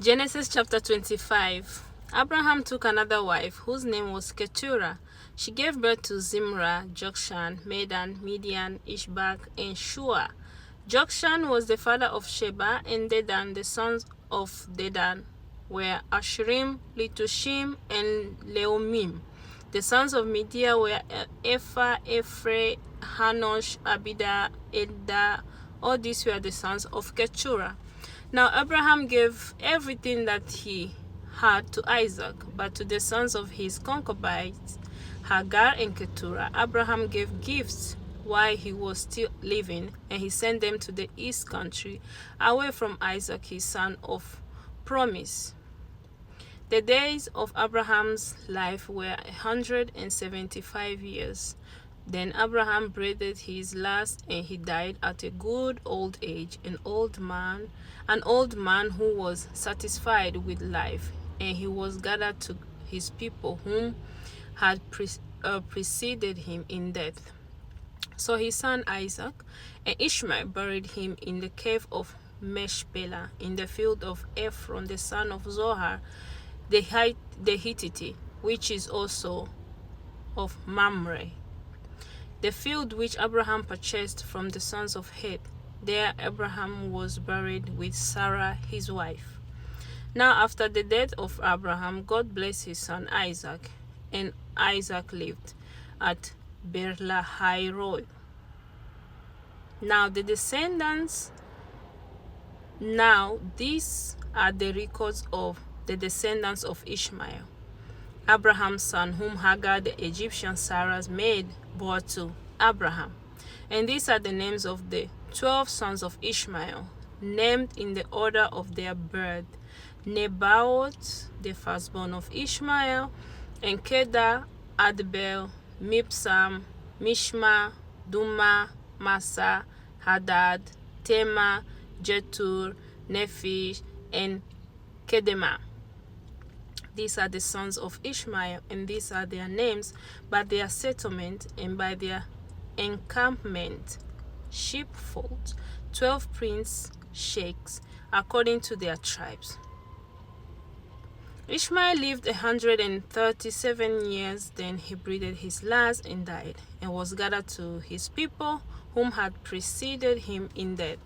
Genesis chapter 25. Abraham took another wife, whose name was Keturah. She gave birth to Zimrah, Jokshan, Medan, Midian, Ishbak, and Shua. Jokshan was the father of Sheba and Dedan. The sons of Dedan were Ashirim, Litushim, and Leumim. The sons of Media were Ephah, Ephre, Hanosh, Abida, Edda. All these were the sons of Keturah. Now Abraham gave everything that he had to Isaac, but to the sons of his concubines, Hagar and Keturah, Abraham gave gifts while he was still living, and he sent them to the east country, away from Isaac his son of promise. The days of Abraham's life were 175 years. Then Abraham breathed his last, and he died at a good old age, an old man who was satisfied with life, and he was gathered to his people whom had preceded him in death. So his son Isaac and Ishmael buried him in the cave of Meshpelah, in the field of Ephron the son of Zohar the Hittite, which is also of Mamre, the field which Abraham purchased from the sons of Heth. There Abraham was buried with Sarah his wife. Now after the death of Abraham, God blessed his son Isaac, and Isaac lived at Beer-lahai-roi. Now these are the records of the descendants of Ishmael, Abraham's son, whom Hagar the Egyptian Sarah's maid bore to Abraham. And these are the names of the 12 sons of Ishmael, named in the order of their birth: Nebaioth, the firstborn of Ishmael, and Kedar, Adbel, Mibsam, Mishma, Duma, Massa, Hadad, Tema, Jetur, Nephish, and Kedema. These are the sons of Ishmael, and these are their names by their settlement and by their encampment: sheepfolds, 12 prince sheikhs, according to their tribes. Ishmael lived 137 years, then he breathed his last and died, and was gathered to his people whom had preceded him in death.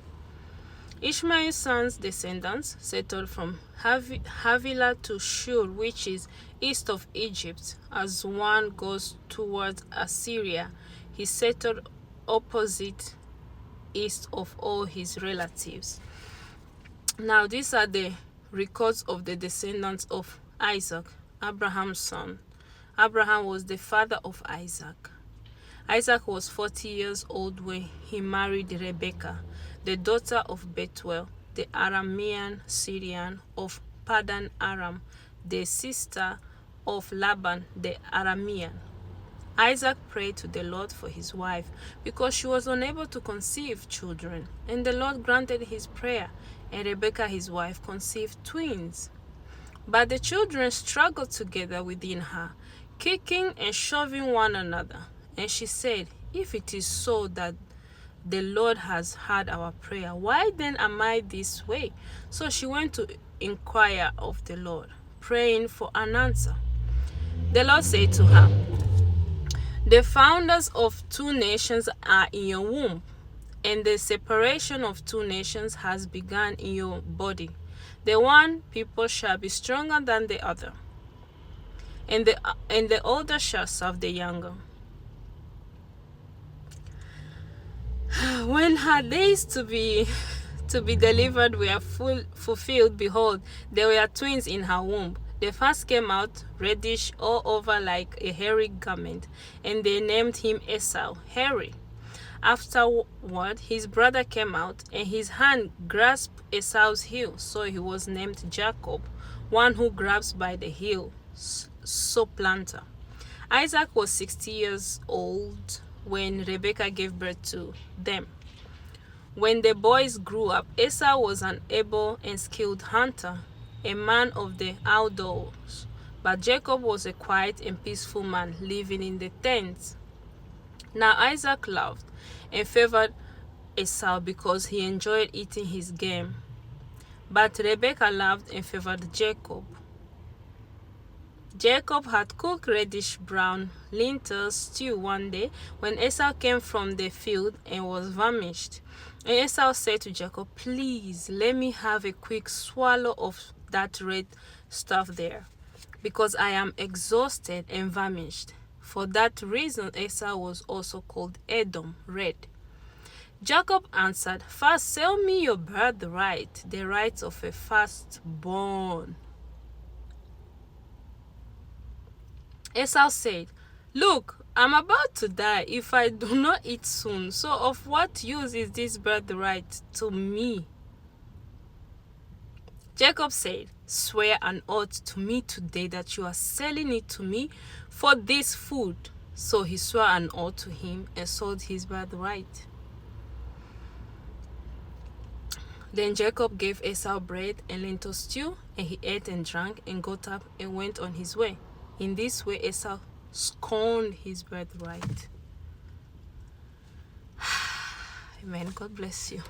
Ishmael's sons' descendants settled from Havilah to Shur, which is east of Egypt. As one goes towards Assyria, he settled opposite east of all his relatives. Now these are the records of the descendants of Isaac, Abraham's son. Abraham was the father of Isaac. Isaac was 40 years old when he married Rebekah, the daughter of Bethuel, the Aramean Syrian of Padan Aram, the sister of Laban the Aramean. Isaac prayed to the Lord for his wife because she was unable to conceive children, and the Lord granted his prayer, and Rebekah his wife conceived twins. But the children struggled together within her, kicking and shoving one another. And she said, "If it is so that the Lord has heard our prayer, why then am I this way?" So she went to inquire of the Lord, praying for an answer. The Lord said to her, "The founders of 2 nations are in your womb, and the separation of 2 nations has begun in your body. The one people shall be stronger than the other, and the older shall serve the younger." When her days to be delivered were fulfilled, behold, there were twins in her womb. The first came out reddish all over like a hairy garment, and they named him Esau, hairy. Afterward, his brother came out, and his hand grasped Esau's heel, so he was named Jacob, one who grabs by the heel, supplanter. Isaac was 60 years old when Rebekah gave birth to them. When the boys grew up, Esau was an able and skilled hunter, a man of the outdoors, but Jacob was a quiet and peaceful man living in the tents. Now Isaac loved and favored Esau because he enjoyed eating his game, But Rebekah loved and favored Jacob. Jacob had cooked reddish brown lentil stew one day when Esau came from the field and was famished. And Esau said to Jacob, "Please let me have a quick swallow of that red stuff there, because I am exhausted and famished." For that reason, Esau was also called Edom, red. Jacob answered, "First sell me your birthright, the rights of a firstborn." Esau said, "Look, I'm about to die if I do not eat soon, so of what use is this birthright to me?" Jacob said, "Swear an oath to me today that you are selling it to me for this food." So he swore an oath to him and sold his birthright. Then Jacob gave Esau bread and lentil stew, and he ate and drank and got up and went on his way. In this way, Esau scorned his birthright. Amen. God bless you.